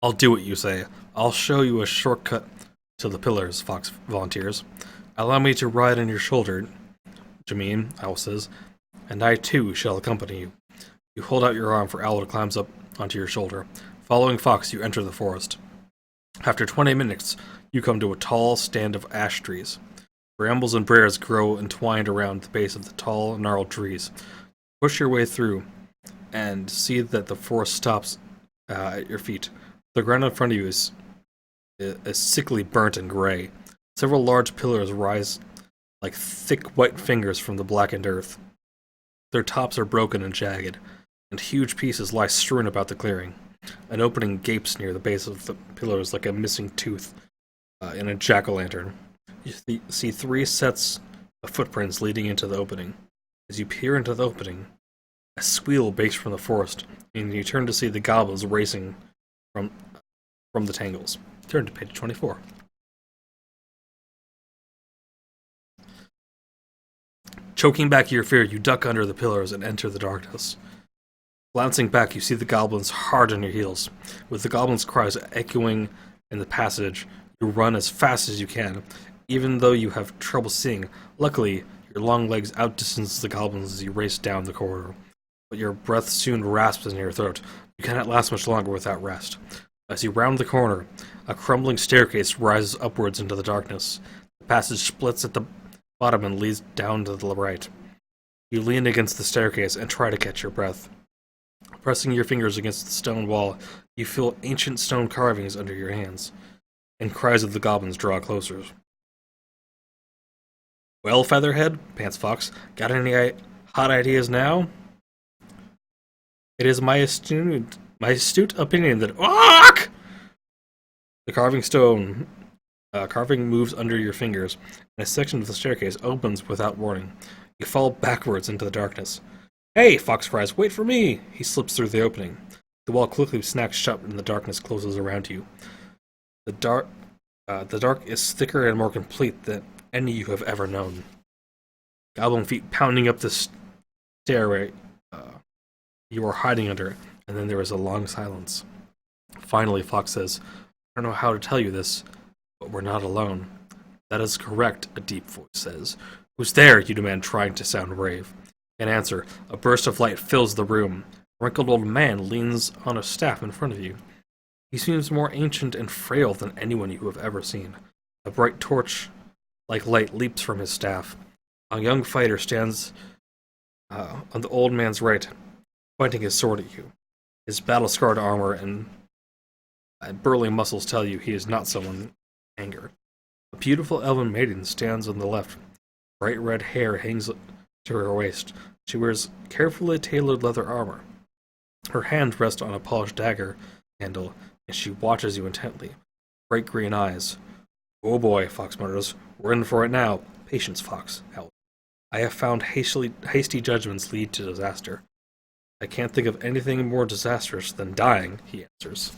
I'll do what you say. I'll show you a shortcut to the pillars, Fox volunteers. Allow me to ride on your shoulder, Jameen, Owl says, and I too shall accompany you. You hold out your arm for Owl to climb up onto your shoulder. Following Fox, you enter the forest. After 20 minutes, you come to a tall stand of ash trees. Brambles and briars grow entwined around the base of the tall, gnarled trees. Push your way through and see that the forest stops at your feet. The ground in front of you is sickly burnt and gray. Several large pillars rise like thick white fingers from the blackened earth. Their tops are broken and jagged, and huge pieces lie strewn about the clearing. An opening gapes near the base of the pillars like a missing tooth in a jack-o'-lantern. You see 3 sets of footprints leading into the opening. As you peer into the opening, a squeal breaks from the forest, and you turn to see the goblins racing from the tangles. Turn to page 24. Choking back your fear, you duck under the pillars and enter the darkness. Glancing back, you see the goblins hard on your heels. With the goblins' cries echoing in the passage, you run as fast as you can, even though you have trouble seeing. Luckily, your long legs outdistance the goblins as you race down the corridor. But your breath soon rasps in your throat. You cannot last much longer without rest. As you round the corner, a crumbling staircase rises upwards into the darkness. The passage splits at the bottom and leads down to the right. You lean against the staircase and try to catch your breath. Pressing your fingers against the stone wall, you feel ancient stone carvings under your hands, and cries of the goblins draw closer. Well, Featherhead, pants Fox, got any hot ideas now? It is my astute opinion that the carving moves under your fingers, and a section of the staircase opens without warning. You fall backwards into the darkness. Hey, Fox cries, wait for me! He slips through the opening. The wall quickly snaps shut and the darkness closes around you. The dark is thicker and more complete than any you have ever known. Goblin feet pounding up the stairway. You are hiding under it, and then there is a long silence. Finally, Fox says, I don't know how to tell you this, but we're not alone. That is correct, a deep voice says. Who's there? You demand, trying to sound brave. In answer, a burst of light fills the room. A wrinkled old man leans on a staff in front of you. He seems more ancient and frail than anyone you have ever seen. A bright torch-like light leaps from his staff. A young fighter stands on the old man's right, pointing his sword at you. His battle-scarred armor and burly muscles tell you he is not someone in anger. A beautiful elven maiden stands on the left. Bright red hair hangs to her waist. She wears carefully tailored leather armor. Her hand rests on a polished dagger handle, and she watches you intently. Bright green eyes. Oh boy, Fox mutters. We're in for it now. Patience, Fox. Owl. I have found hasty judgments lead to disaster. I can't think of anything more disastrous than dying, he answers.